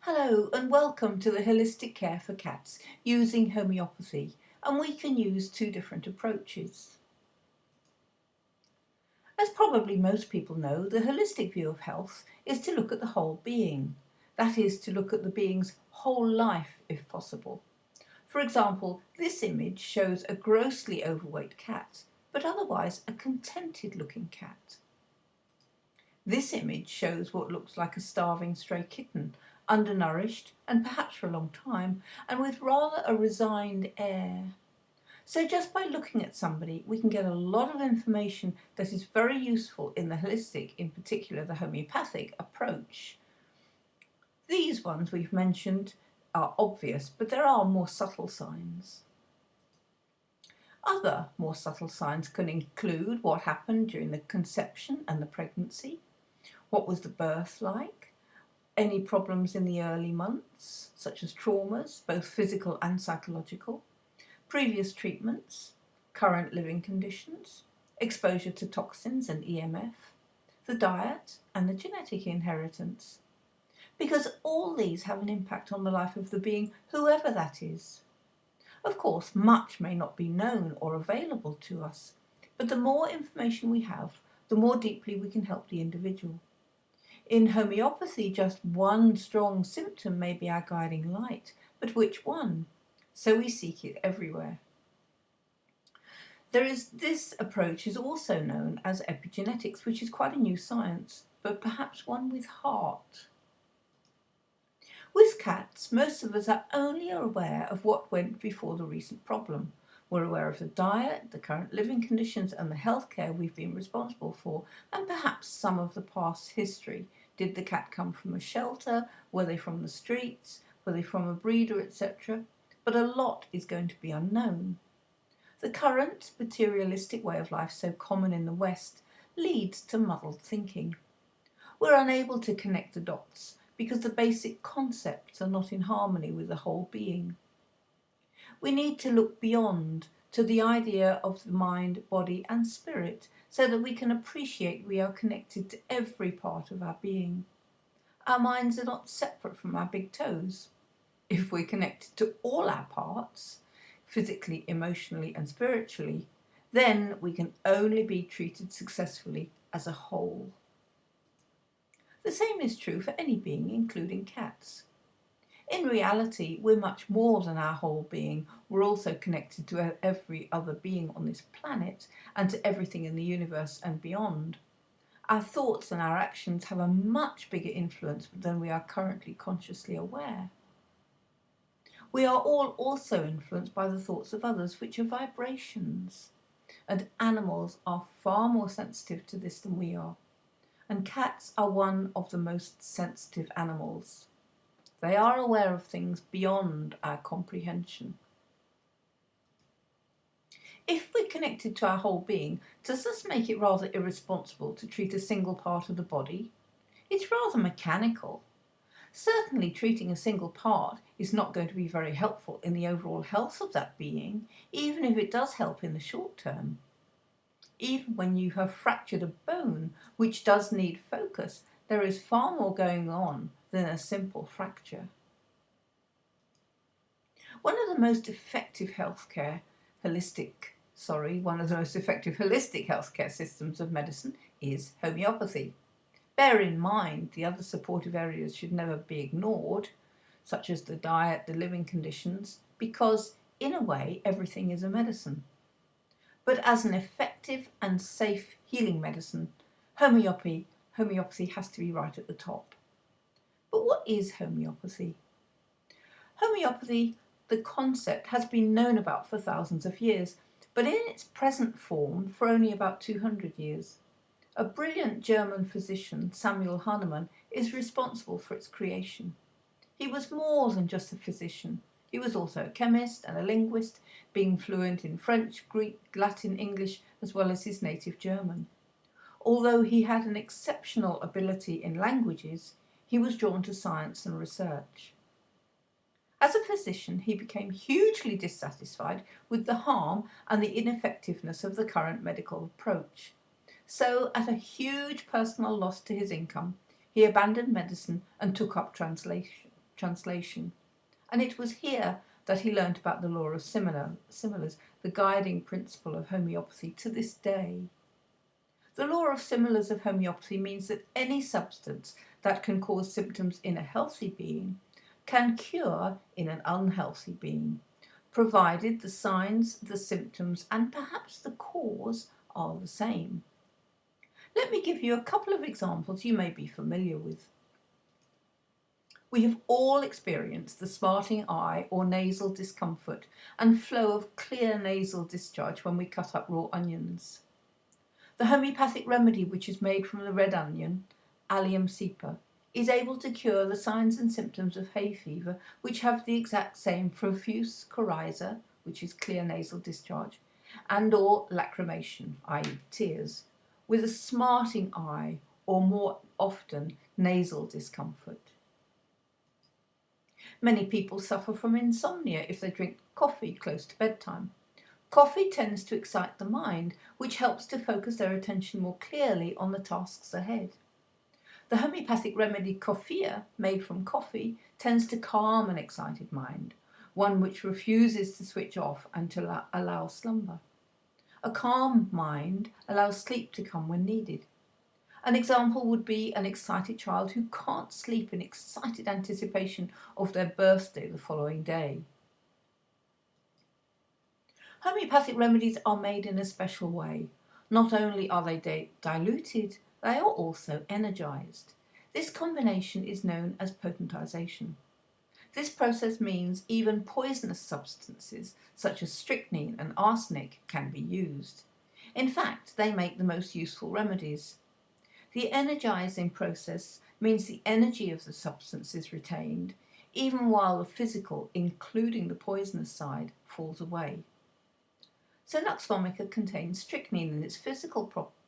Hello and welcome to the Holistic Care for Cats using homeopathy, and we can use two different approaches. As probably most people know, the holistic view of health is to look at the whole being. That is, to look at the being's whole life if possible. For example, this image shows a grossly overweight cat, but otherwise a contented looking cat. This image shows what looks like a starving stray kitten, undernourished and perhaps for a long time, and with rather a resigned air. So just by looking at somebody, we can get a lot of information that is very useful in the holistic, in particular the homeopathic approach. These ones we've mentioned are obvious, but there are more subtle signs. Other more subtle signs can include what happened during the conception and the pregnancy. What was the birth like? Any problems in the early months, such as traumas, both physical and psychological, previous treatments, current living conditions, exposure to toxins and EMF, the diet, and the genetic inheritance. Because all these have an impact on the life of the being, whoever that is. Of course, much may not be known or available to us, but the more information we have, the more deeply we can help the individual. In homeopathy, just one strong symptom may be our guiding light, but which one? So we seek it everywhere. This approach is also known as epigenetics, which is quite a new science, but perhaps one with heart. With cats, most of us are only aware of what went before the recent problem. We're aware of the diet, the current living conditions, and the healthcare we've been responsible for, and perhaps some of the past history. Did the cat come from a shelter? Were they from the streets? Were they from a breeder, etc.? But a lot is going to be unknown. The current materialistic way of life, so common in the West, leads to muddled thinking. We're unable to connect the dots because the basic concepts are not in harmony with the whole being. We need to look beyond to the idea of the mind, body and spirit so that we can appreciate we are connected to every part of our being. Our minds are not separate from our big toes. If we're connected to all our parts, physically, emotionally and spiritually, then we can only be treated successfully as a whole. The same is true for any being, including cats. In reality, we're much more than our whole being. We're also connected to every other being on this planet and to everything in the universe and beyond. Our thoughts and our actions have a much bigger influence than we are currently consciously aware. We are all also influenced by the thoughts of others, which are vibrations. And animals are far more sensitive to this than we are. And cats are one of the most sensitive animals. They are aware of things beyond our comprehension. If we're connected to our whole being, does this make it rather irresponsible to treat a single part of the body? It's rather mechanical. Certainly treating a single part is not going to be very helpful in the overall health of that being, even if it does help in the short term. Even when you have fractured a bone, which does need focus, there is far more going on than a simple fracture. One of the most effective holistic healthcare systems of medicine is homeopathy. Bear in mind the other supportive areas should never be ignored, such as the diet, the living conditions, because in a way everything is a medicine. But as an effective and safe healing medicine, homeopathy has to be right at the top. But what is homeopathy? Homeopathy, the concept, has been known about for thousands of years, but in its present form for only about 200 years. A brilliant German physician, Samuel Hahnemann, is responsible for its creation. He was more than just a physician. He was also a chemist and a linguist, being fluent in French, Greek, Latin, English, as well as his native German. Although he had an exceptional ability in languages, he was drawn to science and research. As a physician, he became hugely dissatisfied with the harm and the ineffectiveness of the current medical approach. So, at a huge personal loss to his income, he abandoned medicine and took up translation. translation, and it was here that he learnt about the law of similars, the guiding principle of homeopathy to this day. The law of similars of homeopathy means that any substance that can cause symptoms in a healthy being can cure in an unhealthy being, provided the signs, the symptoms, and perhaps the cause are the same. Let me give you a couple of examples you may be familiar with. We have all experienced the smarting eye or nasal discomfort and flow of clear nasal discharge when we cut up raw onions. The homeopathic remedy, which is made from the red onion, Allium cepa, is able to cure the signs and symptoms of hay fever, which have the exact same profuse coryza, which is clear nasal discharge, and or lacrimation, i.e. tears, with a smarting eye or more often nasal discomfort. Many people suffer from insomnia if they drink coffee close to bedtime. Coffee tends to excite the mind, which helps to focus their attention more clearly on the tasks ahead. The homeopathic remedy coffea, made from coffee, tends to calm an excited mind, one which refuses to switch off and to allow slumber. A calm mind allows sleep to come when needed. An example would be an excited child who can't sleep in excited anticipation of their birthday the following day. Homeopathic remedies are made in a special way. Not only are they diluted, they are also energised. This combination is known as potentisation. This process means even poisonous substances such as strychnine and arsenic can be used. In fact, they make the most useful remedies. The energising process means the energy of the substance is retained, even while the physical, including the poisonous side, falls away. So Nux vomica contains strychnine in its physical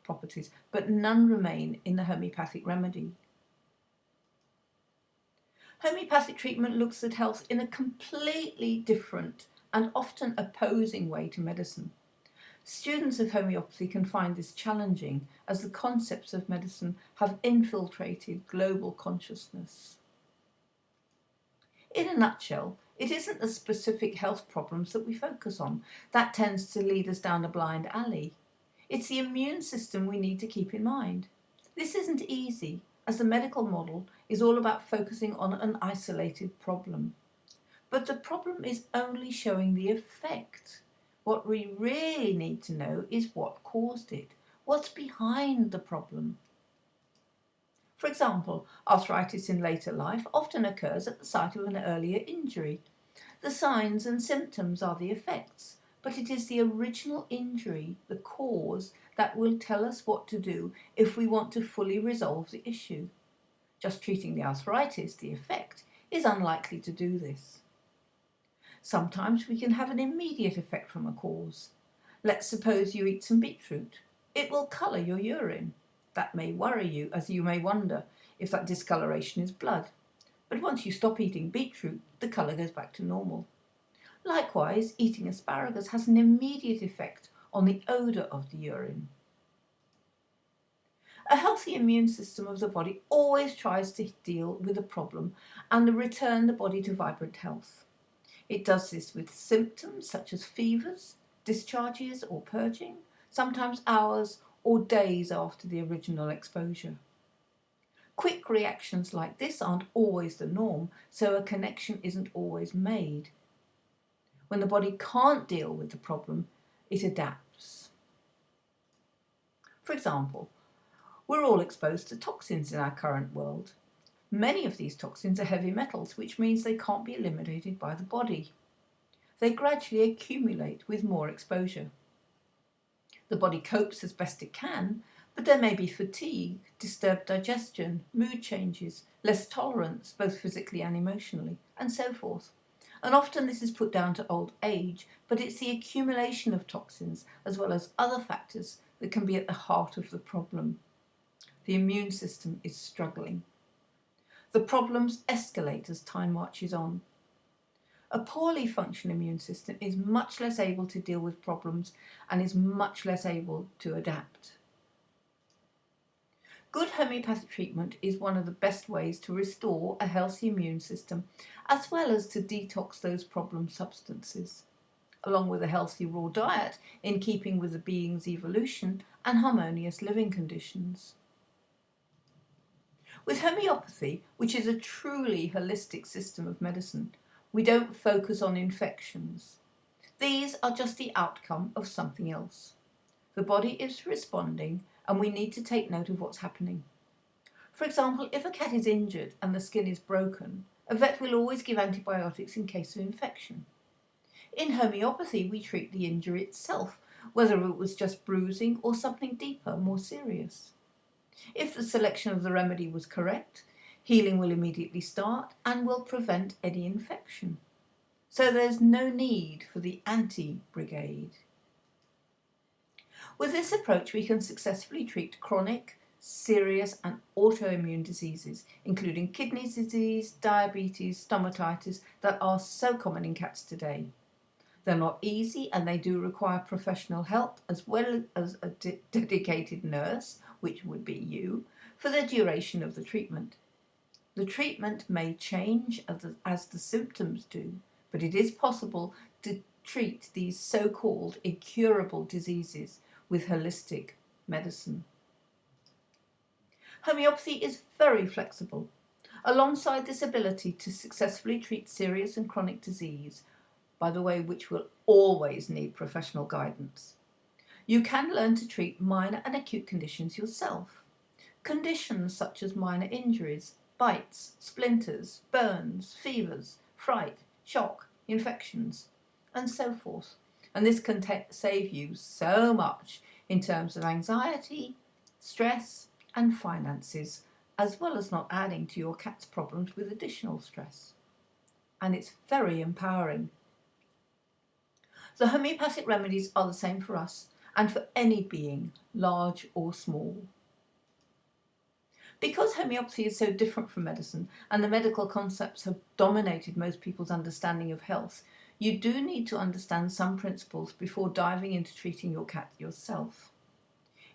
properties, but none remain in the homeopathic remedy. Homeopathic treatment looks at health in a completely different and often opposing way to medicine. Students of homeopathy can find this challenging as the concepts of medicine have infiltrated global consciousness. In a nutshell, it isn't the specific health problems that we focus on. That tends to lead us down a blind alley. It's the immune system we need to keep in mind. This isn't easy, as the medical model is all about focusing on an isolated problem. But the problem is only showing the effect. What we really need to know is what caused it. What's behind the problem? For example, arthritis in later life often occurs at the site of an earlier injury. The signs and symptoms are the effects, but it is the original injury, the cause, that will tell us what to do if we want to fully resolve the issue. Just treating the arthritis, the effect, is unlikely to do this. Sometimes we can have an immediate effect from a cause. Let's suppose you eat some beetroot. It will colour your urine. That may worry you, as you may wonder if that discoloration is blood. But once you stop eating beetroot, the colour goes back to normal. Likewise, eating asparagus has an immediate effect on the odour of the urine. A healthy immune system of the body always tries to deal with the problem and return the body to vibrant health. It does this with symptoms such as fevers, discharges or purging, sometimes hours or days after the original exposure. Quick reactions like this aren't always the norm, so a connection isn't always made. When the body can't deal with the problem, it adapts. For example, we're all exposed to toxins in our current world. Many of these toxins are heavy metals, which means they can't be eliminated by the body. They gradually accumulate with more exposure. The body copes as best it can, but there may be fatigue, disturbed digestion, mood changes, less tolerance, both physically and emotionally, and so forth. And often this is put down to old age, but it's the accumulation of toxins, as well as other factors, that can be at the heart of the problem. The immune system is struggling. The problems escalate as time marches on. A poorly functioning immune system is much less able to deal with problems and is much less able to adapt. Good homeopathic treatment is one of the best ways to restore a healthy immune system, as well as to detox those problem substances, along with a healthy raw diet in keeping with the being's evolution and harmonious living conditions. With homeopathy, which is a truly holistic system of medicine, we don't focus on infections. These are just the outcome of something else. The body is responding, and we need to take note of what's happening. For example, if a cat is injured and the skin is broken, a vet will always give antibiotics in case of infection. In homeopathy, we treat the injury itself, whether it was just bruising or something deeper, more serious. If the selection of the remedy was correct, healing will immediately start and will prevent any infection. So there's no need for the anti-brigade. With this approach, we can successfully treat chronic, serious and autoimmune diseases, including kidney disease, diabetes, stomatitis, that are so common in cats today. They're not easy and they do require professional help as well as a dedicated nurse, which would be you, for the duration of the treatment. The treatment may change as the symptoms do, but it is possible to treat these so-called incurable diseases with holistic medicine. Homeopathy is very flexible. Alongside this ability to successfully treat serious and chronic disease, by the way, which will always need professional guidance, you can learn to treat minor and acute conditions yourself. Conditions such as minor injuries, bites, splinters, burns, fevers, fright, shock, infections, and so forth. And this can save you so much in terms of anxiety, stress, and finances, as well as not adding to your cat's problems with additional stress. And it's very empowering. The homeopathic remedies are the same for us and for any being, large or small. Because homeopathy is so different from medicine and the medical concepts have dominated most people's understanding of health, you do need to understand some principles before diving into treating your cat yourself.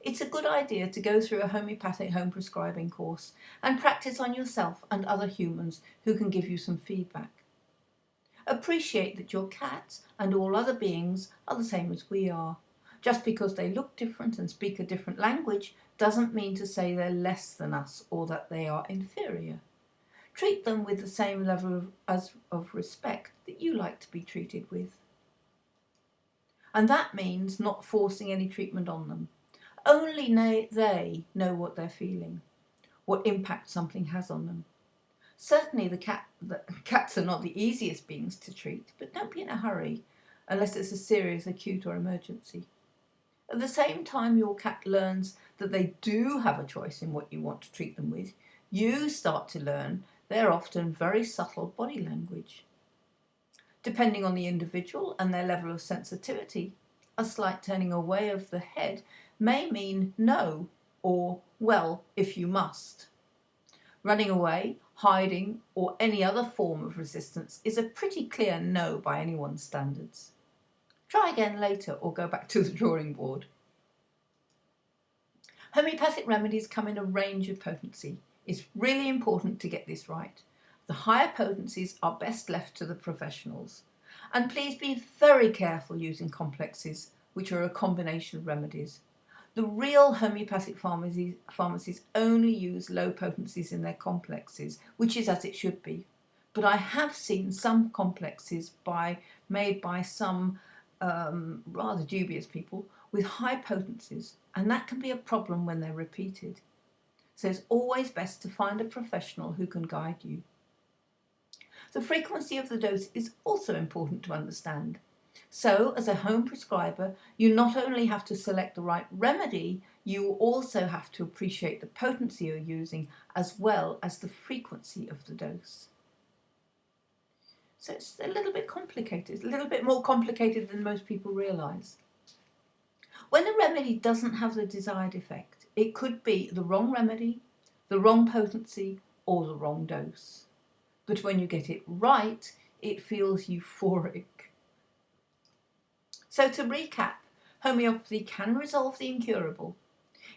It's a good idea to go through a homeopathic home prescribing course and practice on yourself and other humans who can give you some feedback. Appreciate that your cat and all other beings are the same as we are. Just because they look different and speak a different language doesn't mean to say they're less than us or that they are inferior. Treat them with the same level of respect that you like to be treated with. And that means not forcing any treatment on them. Only they know what they're feeling, what impact something has on them. Certainly the cats are not the easiest beings to treat, but don't be in a hurry unless it's a serious, acute or emergency. At the same time your cat learns that they do have a choice in what you want to treat them with, you start to learn their often very subtle body language. Depending on the individual and their level of sensitivity, a slight turning away of the head may mean no or, well, if you must. Running away, hiding, or any other form of resistance is a pretty clear no by anyone's standards. Try again later or go back to the drawing board. Homeopathic remedies come in a range of potency. It's really important to get this right. The higher potencies are best left to the professionals. And please be very careful using complexes, which are a combination of remedies. The real homeopathic pharmacies only use low potencies in their complexes, which is as it should be. But I have seen some complexes made by some rather dubious people with high potencies, and that can be a problem when they're repeated. So it's always best to find a professional who can guide you. The frequency of the dose is also important to understand. So, as a home prescriber, you not only have to select the right remedy, you also have to appreciate the potency you're using as well as the frequency of the dose. So it's a little bit complicated, a little bit more complicated than most people realise. When a remedy doesn't have the desired effect, it could be the wrong remedy, the wrong potency, or the wrong dose. But when you get it right, it feels euphoric. So to recap, homeopathy can resolve the incurable.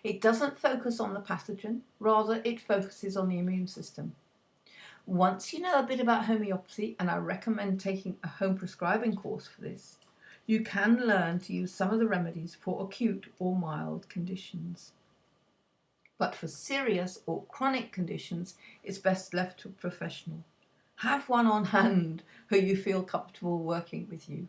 It doesn't focus on the pathogen, rather it focuses on the immune system. Once you know a bit about homeopathy, and I recommend taking a home prescribing course for this, you can learn to use some of the remedies for acute or mild conditions. But for serious or chronic conditions, it's best left to a professional. Have one on hand who you feel comfortable working with you.